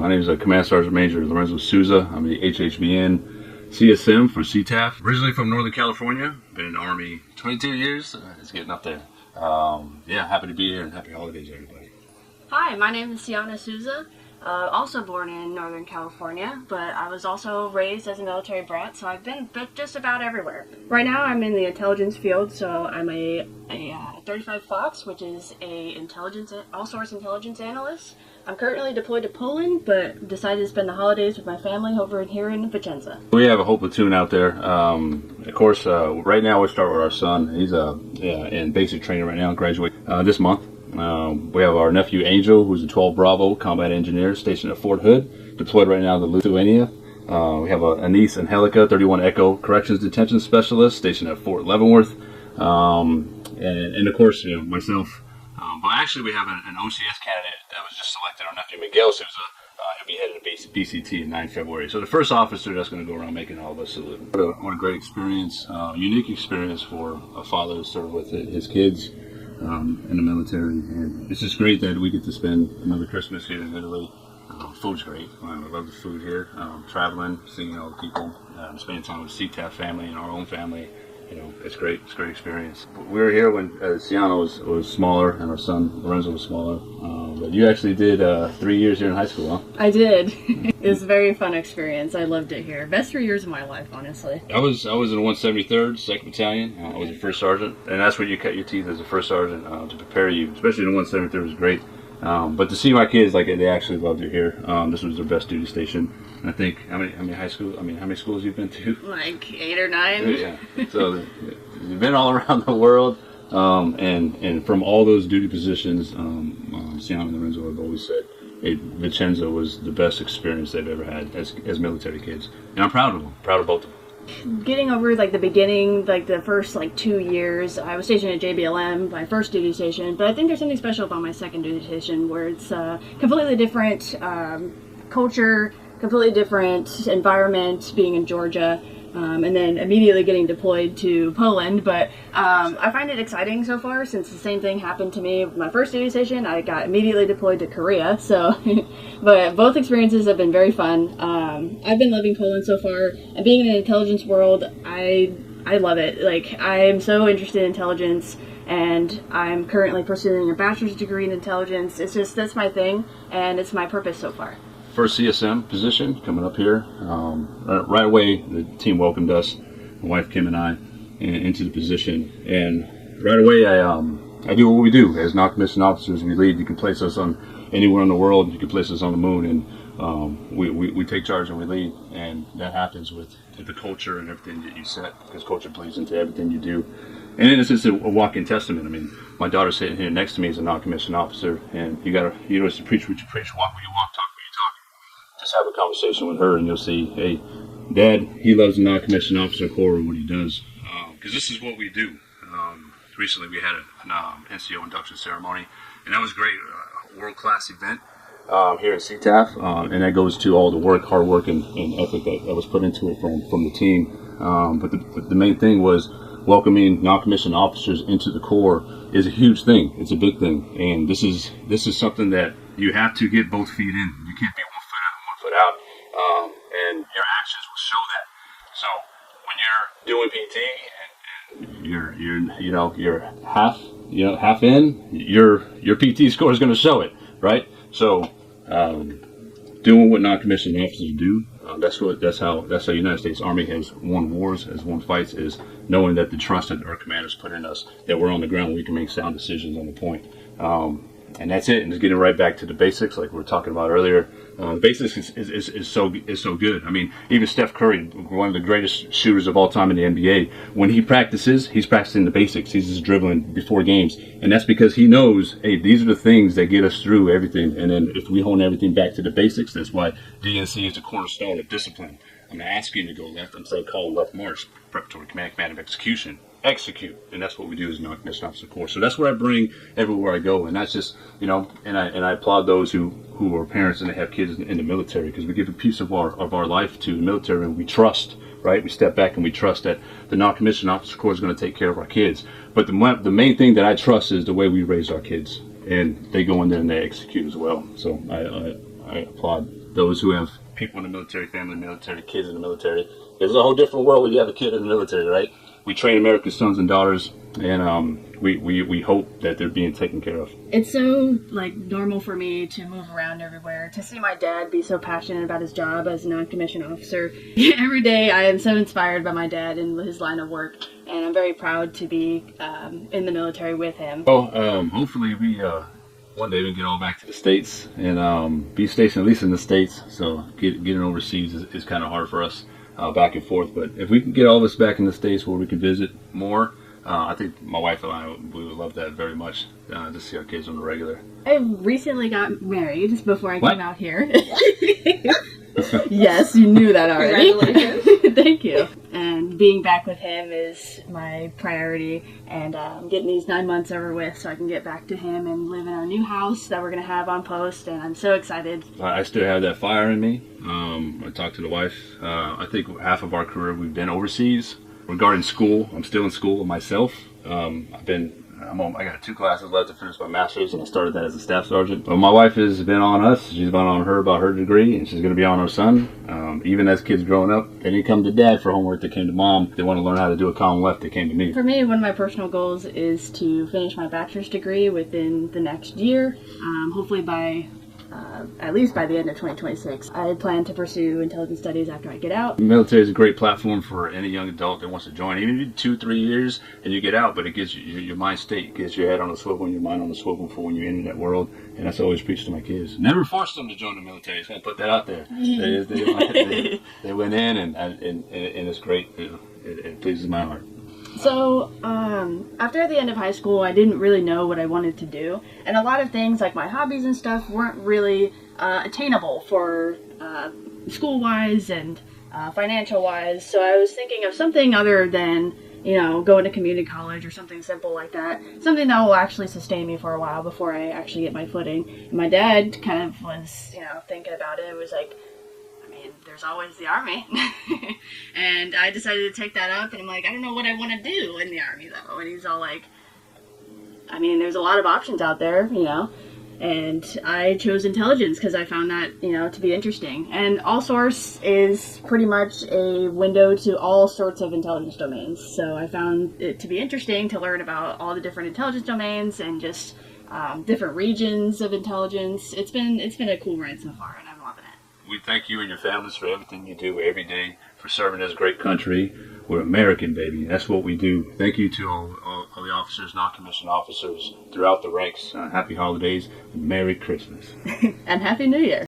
My name is Command Sgt Major Lorenzo Souza. I'm the HHBN CSM for CTAF. Originally from Northern California. Been in the Army 22 years. It's getting up there. Yeah, happy to be here and happy holidays, everybody. Hi, my name is Cyana Souza. Also born in Northern California, but I was also raised as a military brat, so I've been just about everywhere. Right now I'm in the intelligence field, so I'm a 35 Fox, which is a all-source intelligence analyst. I'm currently deployed to Poland, but decided to spend the holidays with my family over here in Vicenza. We have a whole platoon out there. Of course, right now we start with our son. He's in basic training right now, graduate this month. We have our nephew Angel, who's a 12 Bravo combat engineer stationed at Fort Hood, deployed right now to Lithuania. We have a niece, Angelica, 31 Echo Corrections Detention Specialist, stationed at Fort Leavenworth. And of course, myself. But actually, we have an OCS candidate that was just selected, our nephew Miguel Souza. He'll be headed to BCT in 9 February. So the first officer that's going to go around making all of us salute. What a great experience, unique experience for a father to serve with his kids. In the military, and it's just great that we get to spend another Christmas here in Italy. Food's great. I love the food here. Traveling, seeing all the people, spending time with the CTAF family and our own family. It's great. It's a great experience. We were here when Cyana was smaller and our son Lorenzo was smaller. But you actually did 3 years here in high school, huh? I did. It was a very fun experience. I loved it here. Best 3 years of my life, honestly. I was in the 173rd, 2nd Battalion. I was a first sergeant, and that's where you cut your teeth as a first sergeant to prepare you. Especially in the 173rd was great. But to see my kids, they actually loved it here. This was their best duty station. And I think how many schools you've been to? Like 8 or 9. Yeah. So you've been all around the world. And from all those duty positions, Cyana and Lorenzo have always said Vicenza was the best experience they've ever had as military kids. And I'm proud of them, proud of both of them. Getting over the beginning, the first 2 years, I was stationed at JBLM, my first duty station, but I think there's something special about my second duty station where it's completely different culture, completely different environment being in Georgia. And then immediately getting deployed to Poland. But I find it exciting so far, since the same thing happened to me with my first duty station. I got immediately deployed to Korea. So, but both experiences have been very fun. I've been loving Poland so far, and being in the intelligence world, I love it. I'm so interested in intelligence, and I'm currently pursuing a bachelor's degree in intelligence. That's my thing, and it's my purpose so far. First CSM position coming up here. Right away, the team welcomed us, my wife Kim and I, into the position. And right away, I do what we do as non-commissioned officers. We lead. You can place us on anywhere in the world. You can place us on the moon, and we take charge and we lead. And that happens with the culture and everything that you set, because culture plays into everything you do. And it's just a walking testament. I mean, my daughter's sitting here next to me as a non-commissioned officer, and you just preach what you preach, walk what you walk, talk what you talk. Just have a conversation with her and you'll see, hey, Dad, he loves the non-commissioned officer corps and what he does. Because this is what we do. Recently we had an NCO induction ceremony, and that was great. A world-class event here at CTAF, and that goes to all the hard work and effort that was put into it from the team. But the main thing was welcoming non-commissioned officers into the corps is a huge thing. It's a big thing. And this is something that you have to get both feet in. You can't be out, and your actions will show that. So when you're doing PT and you're half in, your PT score is going to show it, right? So doing what non-commissioned officers do, that's how the United States Army has won wars, has won fights, is knowing that the trust that our commanders put in us, that we're on the ground, we can make sound decisions on the point. And that's it. And just getting right back to the basics, like we were talking about earlier. The basics is so good. I mean, even Steph Curry, one of the greatest shooters of all time in the NBA, when he practices, he's practicing the basics. He's just dribbling before games, and that's because he knows, hey, these are the things that get us through everything. And then if we hone everything back to the basics, that's why DNC is the cornerstone of discipline. I'm not asking you to go left. I'm saying call left march, preparatory command of execution. Execute, and that's what we do as non-commissioned officer corps. So that's what I bring everywhere I go, and that's just and I applaud those who are parents and they have kids in the military, because we give a piece of our life to the military, and we trust, right? We step back and we trust that the non-commissioned officer corps is going to take care of our kids. But the main thing that I trust is the way we raise our kids, and they go in there and they execute as well. So I applaud those who have people in the military, family in the military, kids in the military. There's a whole different world when you have a kid in the military, right? We train America's sons and daughters, and we hope that they're being taken care of. It's so like normal for me to move around everywhere, to see my dad be so passionate about his job as a non-commissioned officer. Every day I am so inspired by my dad and his line of work, and I'm very proud to be in the military with him. Well, hopefully we one day we can get all back to the States and be stationed at least in the States. So getting overseas is kind of hard for us. Back and forth, but if we can get all of us back in the States where we can visit more, I think my wife and I, we would love that very much, to see our kids on the regular. I recently got married just before I came out here. Yes, you knew that already. Congratulations. Thank you. And being back with him is my priority, and getting these 9 months over with so I can get back to him and live in our new house that we're going to have on post, and I'm so excited. I still have that fire in me. I talked to the wife. I think half of our career we've been overseas. Regarding school, I'm still in school myself. I got 2 classes left to finish my master's, and I started that as a staff sergeant. But my wife has been on us. She's been on her about her degree, and she's going to be on her son. Even as kids growing up, they didn't come to dad for homework. They came to mom. They want to learn how to do a column left. They came to me. For me, one of my personal goals is to finish my bachelor's degree within the next year, hopefully by at least by the end of 2026. I plan to pursue intelligence studies after I get out. The military is a great platform for any young adult that wants to join. Even if you do 2-3 years and you get out, but it gets your mind state, it gets your head on a swivel and your mind on a swivel for when you enter that world. And that's always preached to my kids. Never force them to join the military. I just want to put that out there. They went in, and it's great. It pleases my heart. So, after the end of high school, I didn't really know what I wanted to do. And a lot of things, like my hobbies and stuff, weren't really attainable for school-wise and financial-wise. So I was thinking of something other than, going to community college or something simple like that. Something that will actually sustain me for a while before I actually get my footing. And my dad kind of was, thinking about it. It was like, there's always the Army. And I decided to take that up, and I'm like, I don't know what I want to do in the Army, though. And he's all like, there's a lot of options out there, And I chose intelligence because I found that, to be interesting. And all source is pretty much a window to all sorts of intelligence domains. So I found it to be interesting to learn about all the different intelligence domains and just different regions of intelligence. It's been a cool ride so far, and I'm loving it. We thank you and your families for everything you do every day, for serving this great country. We're American, baby. That's what we do. Thank you to all the officers, non-commissioned officers throughout the ranks. Happy holidays. Merry Christmas. And Happy New Year.